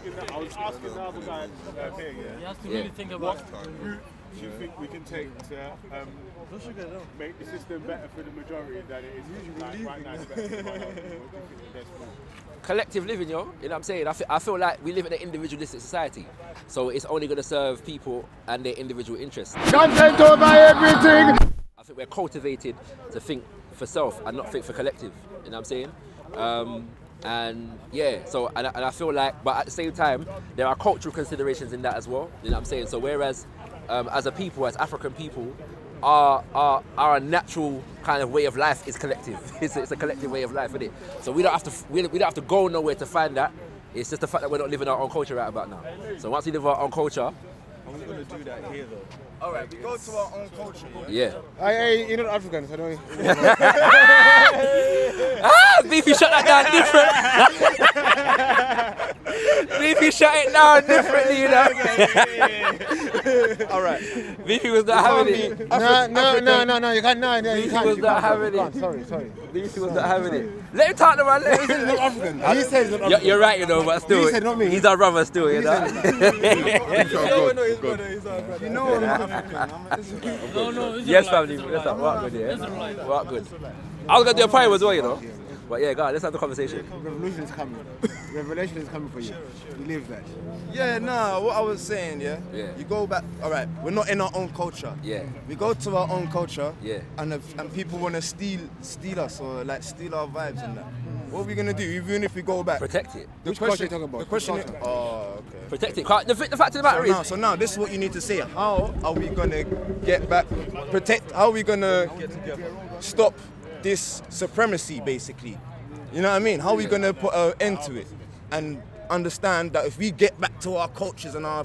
asking the other guy here, You have to really think about what route do you think we can take to make the system better for the majority than it is right now? It's better for the minority. What do you think the best route? Collective living, yo. You know what I'm saying? I feel like we live in an individualistic society. So it's only going to serve people and their individual interests. Content over everything! I think we're cultivated to think for self and not think for collective. You know what I'm saying? And yeah, so and I feel like, but at the same time, there are cultural considerations in that as well. You know what I'm saying? So whereas as a people, as African people, our natural kind of way of life is collective. It's a collective way of life, isn't it? So we don't have to go nowhere to find that. It's just the fact that we're not living our own culture right about now. So once we live our own culture, are we going to do that here though? All right, we go to our own culture. yeah. You're not African, so don't. Beefy shut that down different. Beefy shut it down differently, you know. All right. Beefy was not having it. No, you can't. No, you Beefy can't. was not having it. Sorry. Beefy was not having it. Let him talk, man. Let him. Not African. He says not African. You're right, you know, but still, He said not me. he's our brother still, you know. You know I'm African. No, Yes, family. Let's work good, yeah. Work good. I was gonna do a poem as well, you know. But yeah, God, let's have the conversation. Revolution is coming. Revelation is coming for you. You live that. Yeah, nah, what I was saying, yeah? Yeah. You go back, all right, we're not in our own culture. Yeah. We go to our own culture, Yeah. and people want to steal us or like steal our vibes and that. What are we going to do, even if we go back? Protect it. The Which culture are you talking about? The question is, Which oh, okay. Protect it. The fact of the matter is, So now, this is what you need to say. How are we going to get back, how are we going to stop this supremacy, basically? You know what I mean? How are we going to put an end to it? And understand that if we get back to our cultures and our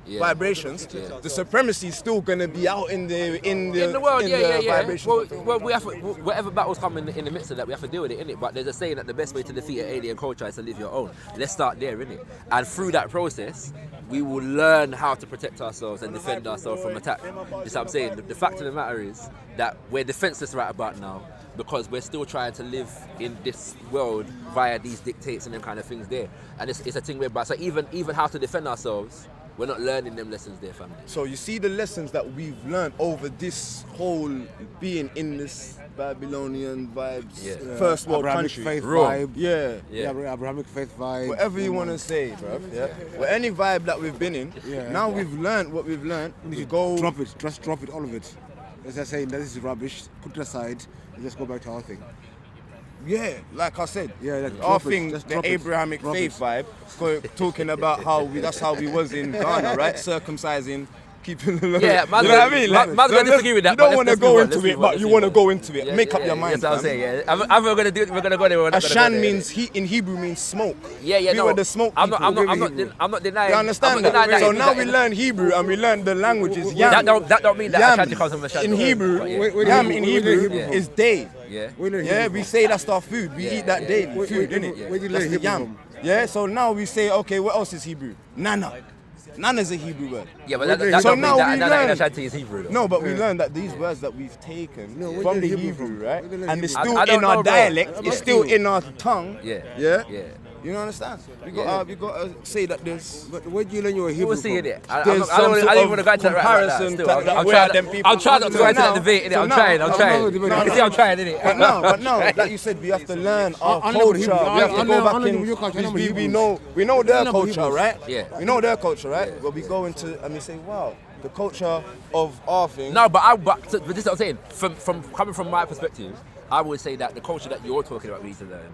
vibrations, the supremacy is still going to be out in the world, vibrations. Well, we have to, whatever battles come in the midst of that, we have to deal with it, innit? But there's a saying that the best way to defeat an alien culture is to live your own. Let's start there, innit? And through that process, we will learn how to protect ourselves and defend ourselves from attack. That's what I'm saying. The fact of the matter is that we're defenseless right about now because we're still trying to live in this world via these dictates and them kind of things there. And it's a thing whereby, so even how to defend ourselves, we're not learning them lessons there, family. So you see the lessons that we've learned over this whole being in this Babylonian vibes, first world Abrahamic country. faith vibe. Yeah. Abrahamic faith vibe. Whatever you want to say, bro. Yeah. Well, any vibe that we've been in, now we've learned what we've learned. We go Drop it. Just drop it, all of it. As I say, this is rubbish. Put it aside and just go back to our thing. Yeah, like I said, like, our drop it, thing, just the drop it, Abrahamic drop faith it. vibe, talking about that's how we was in Ghana, right? Circumcising, keeping the law. Yeah, you know what I mean? man's gonna disagree with that. You don't but want to let's go move on, into let's it, move on, but let's you move want to on. go into it. Yeah, Make up yeah, your mind. That's what I'm fam. saying. Yeah, either we're gonna do it, we're gonna go there. We're not gonna go Ashan there. means in Hebrew means smoke. Yeah, We no. were the smoke I'm people. not denying. You understand I'm not that? denying So now we learn Hebrew and we learn the languages. Yam. That don't mean that Yam Ashanti comes from Ashanti. in Hebrew, But yeah. yam in Hebrew Yeah. is day. Yeah. Yeah, we say that's our food. We eat that daily. Food, innit? Where do you That's learn the Hebrew yam. from? Yeah, so now we say, okay, what else is Hebrew? Nana. Nana's a Hebrew word. Yeah, but that So don't now mean we that learn- Ashanti is Hebrew. Though. No, but we learned that these words that we've taken where from did the Hebrew Hebrew, from? right? Where did And it's Hebrew still from? I don't in our know, bro. dialect, I'm it's asking still you. in our tongue. Yeah. Yeah? Yeah. You know understand? We Yeah. got to say that there's... But where do you learn your Hebrew We'll see from? it. There's I don't some even want to go into that right comparison now. to I'm where them people- trying not to go into that debate, innit? So I'm now- trying. I'm You not- can see I'm trying, innit? But no, like you said, we have to learn our I know culture. We Hebrew. have to I go know back your culture. I know in. We Hebrews. know their I know culture, Hebrews. right? Yeah. We know their culture, right? But we go into and we say, wow, the culture of our thing. No, but this is what I'm saying. From coming from my perspective, I would say that the culture that you're talking about, we need to learn.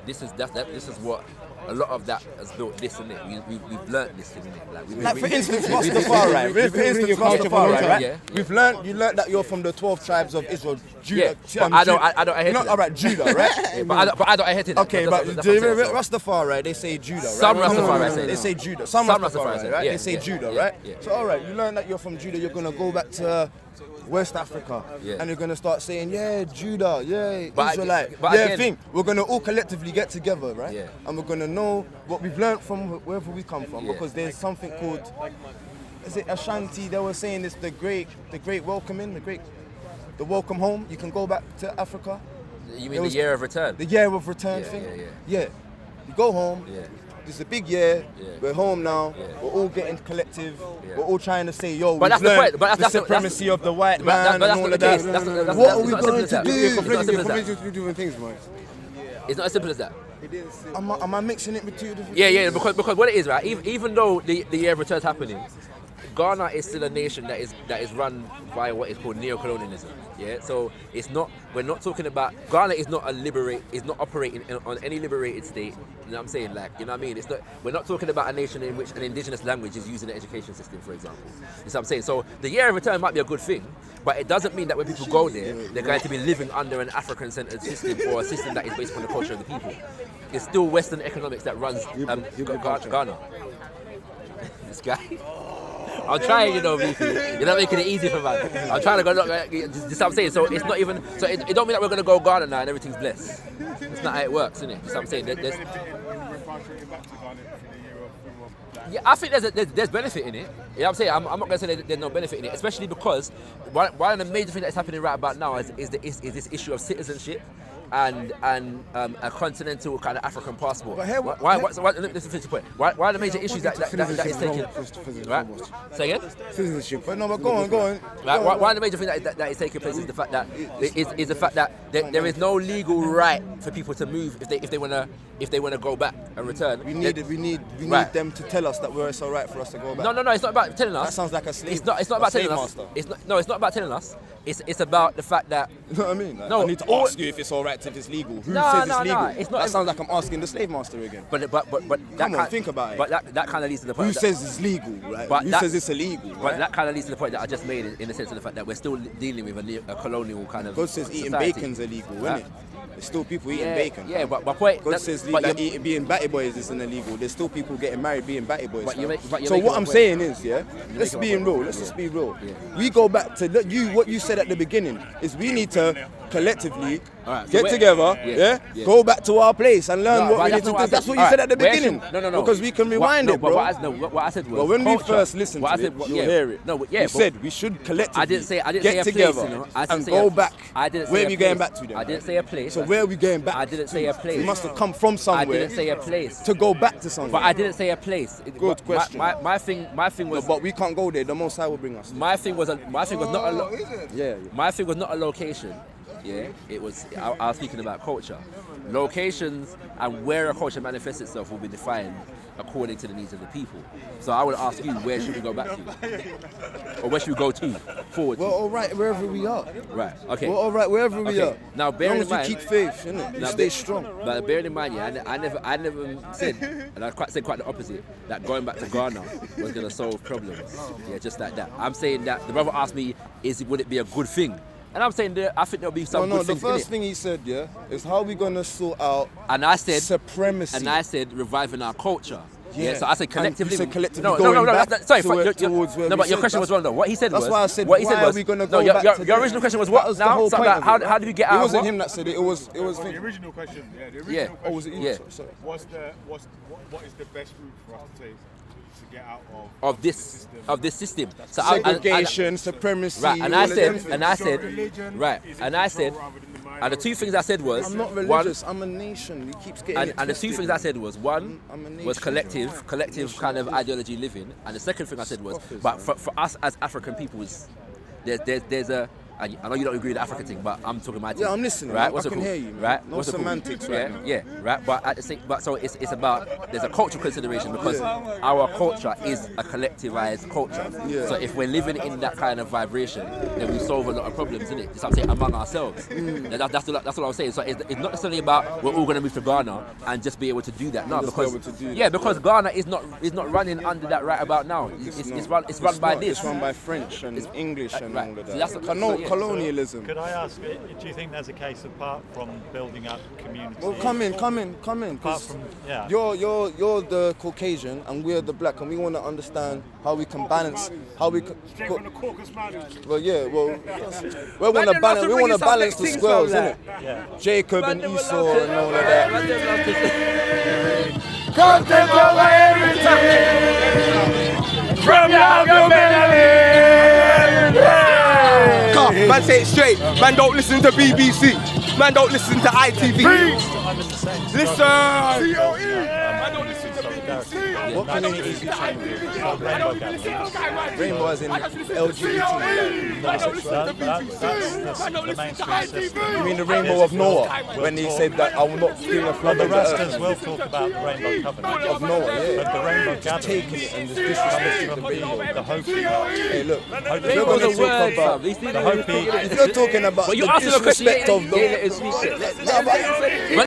This is what a lot of that has built this, and it. We've learned this thing, innit? Like for instance, Rastafari, right? Yeah. You learned that you're from the 12 tribes of Israel, Judah. Yeah, but I don't adhere to that. All right, Judah, right? Yeah, but I don't adhere to that. Okay, That's but what I'm saying, so. Rastafari, they say Judah, right? Some Rastafari say They that. say Judah. Some Some Rastafari, Rastafari say, right? yeah, They say yeah, Judah, yeah, right? yeah. So all right, you learn that you're from Judah, you're gonna go back to West Africa, Yeah. and you're gonna start saying, yeah, Judah, yeah, But Israelite, but yeah, again- thing. We're gonna all collectively get together, right? Yeah. And we're gonna know what we've learned from wherever we come from, Yeah. because there's something called, is it Ashanti? They were saying it's the great welcoming, the welcome home. You can go back to Africa. You mean the year of return? The year of return Yeah, thing? yeah. You go home, Yeah. This is a big year. Yeah. We're home now. Yeah. We're all getting collective. Yeah. We're all trying to say, yo, But that's we've the learned point. But the supremacy of the white but man that's and all not of the that. case. That's What are it's we not as going simple as to that. do? It's not as simple as that. Completely two different things, mate. It's not as simple as that. Am I mixing it with two different Yeah, things? because what it is, right? Even though the year of return is happening, Ghana is still a nation that is run by what is called neo-colonialism. Yeah, so we're not talking about Ghana is not operating on any liberated state. You know what I'm saying? Like, you know what I mean? We're not talking about a nation in which an indigenous language is used in the education system, for example. You know what I'm saying? So the year of return might be a good thing, but it doesn't mean that when people go there, they're going to be living under an African-centered system or a system that is based on the culture of the people. It's still Western economics that runs Ghana. This guy. I'm trying, VP. You're not making it easy for man. I'm trying to go. Just what I'm saying. So it's not even. So it don't mean that we're gonna go Ghana now and everything's blessed. It's not how it works, isn't it? Just what I'm saying. Yeah, I think there's benefit in it. You know what I'm saying? I'm not gonna say there's no benefit in it, especially because one of the major things that's happening right about now is this issue of citizenship. And a continental kind of African passport. But here, listen to the point. Why are the major issues that is taking? Right? Say again? Citizenship. But no, but go on. Right? One of the major things that is taking place is the fact that is the fact that there is no legal right for people to move if they wanna go back and return. We need Right. them to tell us that it's all right for us to go back. No, it's not about telling us. That sounds like a slave. It's not about telling us. Master. It's not about telling us. It's about the fact that. You know what I mean? Like, No, I need to ask you if it's all right, if it's legal. Who No, says no, it's legal? no, it's not That even- sounds like I'm asking the slave master again. But Come on, think about it. But that kind of leads to the point. Who that- says it's legal, right? But Who that- says it's illegal, But right? that kind of leads to the point that I just made in the sense of the fact that we're still dealing with a colonial kind of God says eating society. bacon's illegal, Right. isn't it? There's still people eating Yeah, bacon. yeah, but my point. God that- says but that you're- being batty boys isn't illegal. There's still people getting married being batty boys. But fam. you're making So my what I'm point. saying is, yeah, let's making be my in point. real. Let's just be real. Yeah. We go back to what you said at the beginning is we need to collectively Alright, so get where- together, yeah, yeah, go back to our place and learn No, what but we that's need to not do. what I That's said. what you said at the Alright, beginning. No. Because we can rewind it, bro. What I said was. But when we culture. first listened What I to said it, was- you'll yeah. hear it. No, but yeah, you but- said we should collectively I didn't say get a place, together I didn't and say go a- back. I didn't say Where a we going place. back to then? I didn't say a place. So where are we going back? I didn't say a place. We must have come from I somewhere didn't say a place. to go back to somewhere. But I didn't say a place. Good question. My thing was. But we can't go there. The Most High will bring us. My thing was not a. Yeah. My thing was not a location. Yeah, it was. I was speaking about culture. Locations and where a culture manifests itself will be defined according to the needs of the people. So I would ask you, where should we go back to, or where should we go to forward? Well, all right, wherever we are. Right. Okay. Well, all right, wherever we Okay. are. Now, bear as long in as mind. you keep faith, innit? You Now, stay strong. But bearing in mind, yeah, I never said, and I said quite the opposite, that going back to Ghana was going to solve problems. Yeah, just like that. I'm saying that the brother asked me, would it be a good thing? And I'm saying that I think there'll be some No, good the things first in it. thing he said, yeah, is how we gonna sort out And I said supremacy. And I said reviving our culture. Yeah. Yeah. So I said And collectively. you said collectively No. going back Sorry, towards where no, we but your said. question was wrong though. What he said That's was. why I said, What he why said are was. we gonna no, go back to your the- original question was That what was the now? whole Something point about of it. how did we get It out? wasn't of him that said it. It was. The original question, yeah. The original Yeah. question Oh, was it you? Yeah. Sorry. what is the best route for us to take to get out of this system. So I- Segregation, supremacy. Right, and all I of them said, things. and I So said, religion, right, is it and I control said, rather than the and the two things I said was, I'm not one, religious. I'm a nation. He keeps getting and it the two twisted. things I said was, one I'm a nation. was collective kind of ideology living, and the second thing I said was, Office, but man. for us as African peoples, there's a, and I know you don't agree with the African thing, but I'm talking my thing. Yeah, I'm listening. Right, I what's it can called? hear you, man. Right, No what's it called? semantics yeah, right now. yeah, right. But at the same, but so it's about there's a cultural consideration because our culture is a collectivized culture. Yeah. So if we're living in that kind of vibration, then we solve a lot of problems, innit? Just I'm saying among ourselves. That's what I was saying. So it's not necessarily about we're all going to move to Ghana and just be able to do that. No, just be because able to do yeah, that. because Ghana is not running under that right about now. It's run by this. It's run by French and English and right. all of So that. that's- so, yeah. Colonialism. Could I ask, do you think there's a case apart from building up community? Well, come in. Apart 'cause from, yeah. You're the Caucasian and we're the black, and we want to understand how we can balance, how we can. Straight from the caucus man. Well, yeah, well, we want to balance. We want to balance the squares, innit? Yeah. Jacob and Esau and all of that. Come take over everything from your Come, man, say it straight. Man, don't listen to BBC. Man, don't listen to ITV. Listen. Man, don't listen to BBC. What communities you trying to do? Rainbow gathering. Rainbow as in LGBT. That's the mainstream system. You mean the rainbow of Noah when he said that I will not bring a Well, flood the on the Rastas earth? will talk about the Rainbow Covenant. Of Noah, yeah. But the Rainbow Just Gathering taking it and just comes disrespecting from the rainbow. the Hopi. Hey, look. Hopi. If you're Rainbow's gonna a word, talk about, fam. These things the are- Hopi. if you're talking about But you the asked him a question, disrespect you of ain't let it speak. the,